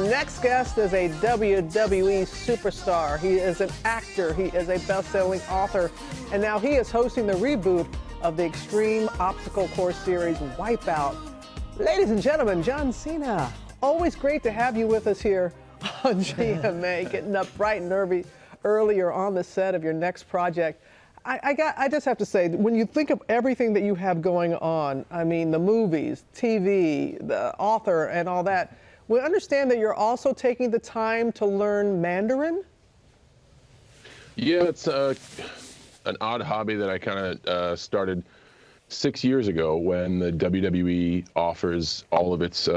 next guest is a WWE superstar. He is an actor, he is a best-selling author, and now he is hosting the reboot of the Extreme Obstacle Course series, Wipeout. Ladies and gentlemen, John Cena. Always great to have you with us here on GMA, getting up bright and earlier on the set of your next project. I just have to say, when you think of everything that you have going on, I mean, the movies, TV, the author, and all that, we understand that you're also taking the time to learn Mandarin? Yeah, it's an odd hobby that I kind of started 6 years ago when the WWE offers all of its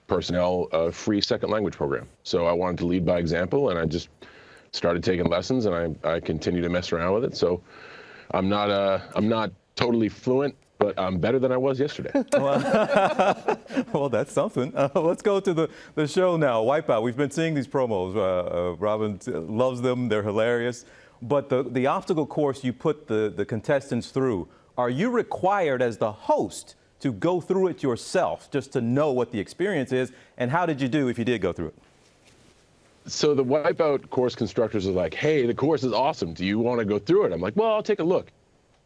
personnel a free second language program. So I wanted to lead by example, and I just started taking lessons, and I continue to mess around with it. So I'm not totally fluent, but I'm better than I was yesterday. Well, that's something. Let's go to the show now, Wipeout. We've been seeing these promos. Robin loves them. They're hilarious. But the obstacle course you put the contestants through, are you required as the host to go through it yourself just to know what the experience is? And how did you do if you did go through it? So the Wipeout course constructors are like, hey, the course is awesome. Do you want to go through it? I'm like, well, I'll take a look.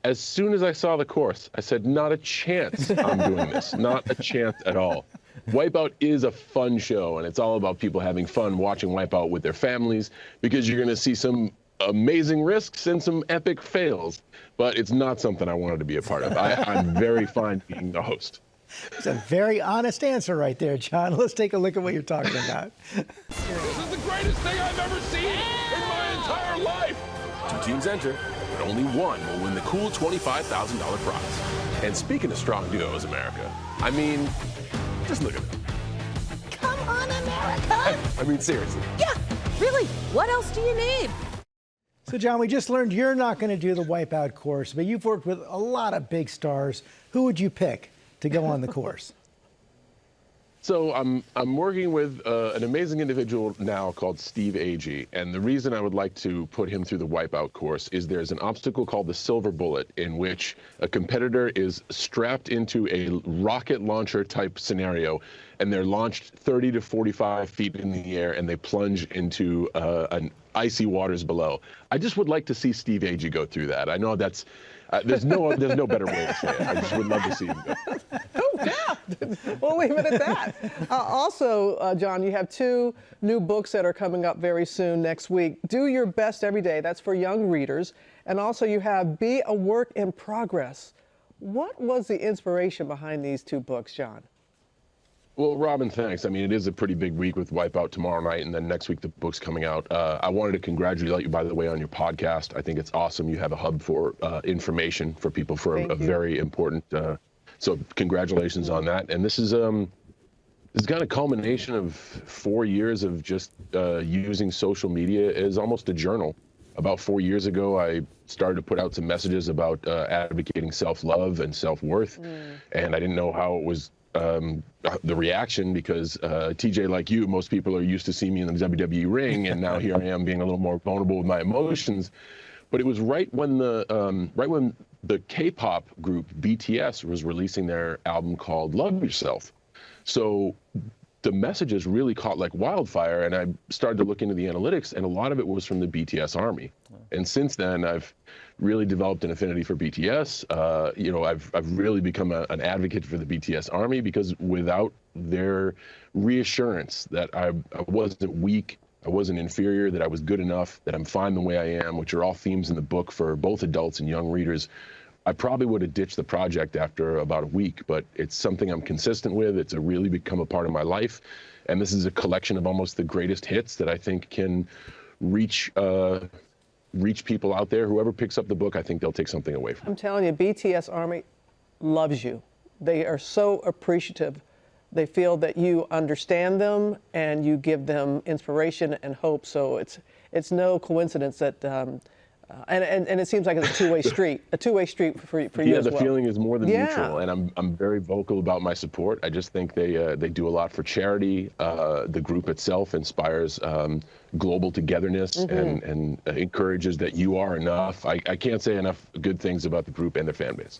As soon as I saw the course, I said, not a chance I'm doing this. Not a chance at all. Wipeout is a fun show, and it's all about people having fun watching Wipeout with their families, because you're going to see some amazing risks and some epic fails. But it's not something I wanted to be a part of. I'm very fine being the host. It's a very honest answer right there, John. Let's take a look at what you're talking about. This is the greatest thing I've ever seen in my entire life. 2 teams enter, but only one will win the cool $25,000 prize. And speaking of strong duos, America, I mean, just look at them. Come on, America! I mean, seriously. Yeah, really, what else do you need? So, John, we just learned you're not going to do the Wipeout course, but you've worked with a lot of big stars. Who would you pick to go on the course? So I'm working with an amazing individual now called Steve Agee, and the reason I would like to put him through the Wipeout course is there's an obstacle called the Silver Bullet, in which a competitor is strapped into a rocket launcher type scenario, and they're launched 30 to 45 feet in the air, and they plunge into an icy waters below. I just would like to see Steve Agee go through that. I know that's there's no better way to say it. I just would love to see him go. Oh, yeah. We'll leave it at that. Also, John, you have 2 new books that are coming up very soon next week. Do Your Best Every Day. That's for young readers. And also you have Be a Work in Progress. What was the inspiration behind these 2 books, John? Well, Robin, thanks. I mean, it is a pretty big week with Wipeout tomorrow night, and then next week the book's coming out. I wanted to congratulate you, by the way, on your podcast. I think it's awesome. You have a hub for information for people for a very important. So congratulations on that. And this is kind of culmination of 4 years of just using social media as almost a journal. About 4 years ago, I started to put out some messages about advocating self-love and self-worth, and I didn't know how it was. The reaction, because TJ, like you, most people are used to seeing me in the WWE ring, and now here I am being a little more vulnerable with my emotions. But it was right when the K-pop group BTS was releasing their album called Love Yourself. So the messages really caught like wildfire, and I started to look into the analytics, and a lot of it was from the BTS army. And since then, I've really developed an affinity for BTS. You know, I've really become an advocate for the BTS army, because without their reassurance that I wasn't weak, I wasn't inferior, that I was good enough, that I'm fine the way I am, which are all themes in the book for both adults and young readers, I probably would have ditched the project after about a week. But it's something I'm consistent with. It's really become a part of my life. And this is a collection of almost the greatest hits that I think can reach people out there. Whoever picks up the book, I think they'll take something away from it. I'm telling you, BTS Army loves you. They are so appreciative. They feel that you understand them and you give them inspiration and hope. So it's no coincidence that, and it seems like it's a two-way street, for you as well. Yeah, the feeling is more than mutual, and I'm very vocal about my support. I just think they do a lot for charity. The group itself inspires global togetherness and encourages that you are enough. I can't say enough good things about the group and their fan base.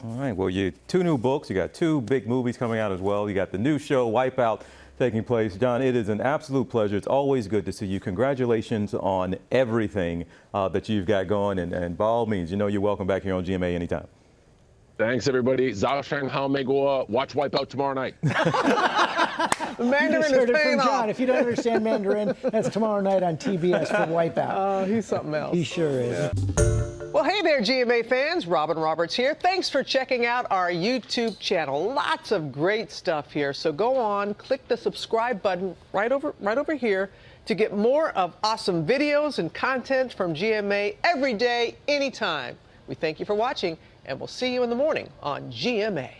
All right, well, you 2 new books, you got 2 big movies coming out as well. You got the new show, Wipeout. taking place. John, it is an absolute pleasure. It's always good to see you. Congratulations on everything that you've got going. And by all means, you know you're welcome back here on GMA anytime. Thanks, everybody. Zhao Shang Hao Megua. Watch Wipeout tomorrow night. The Mandarin You just is heard it paying from John. off. If you don't understand Mandarin, that's tomorrow night on TBS for Wipeout. Oh, he's something else. He sure is. Well, hey there, GMA fans. Robin Roberts here. Thanks for checking out our YouTube channel. Lots of great stuff here. So go on, click the subscribe button right over here to get more of awesome videos and content from GMA every day, anytime. We thank you for watching, and we'll see you in the morning on GMA.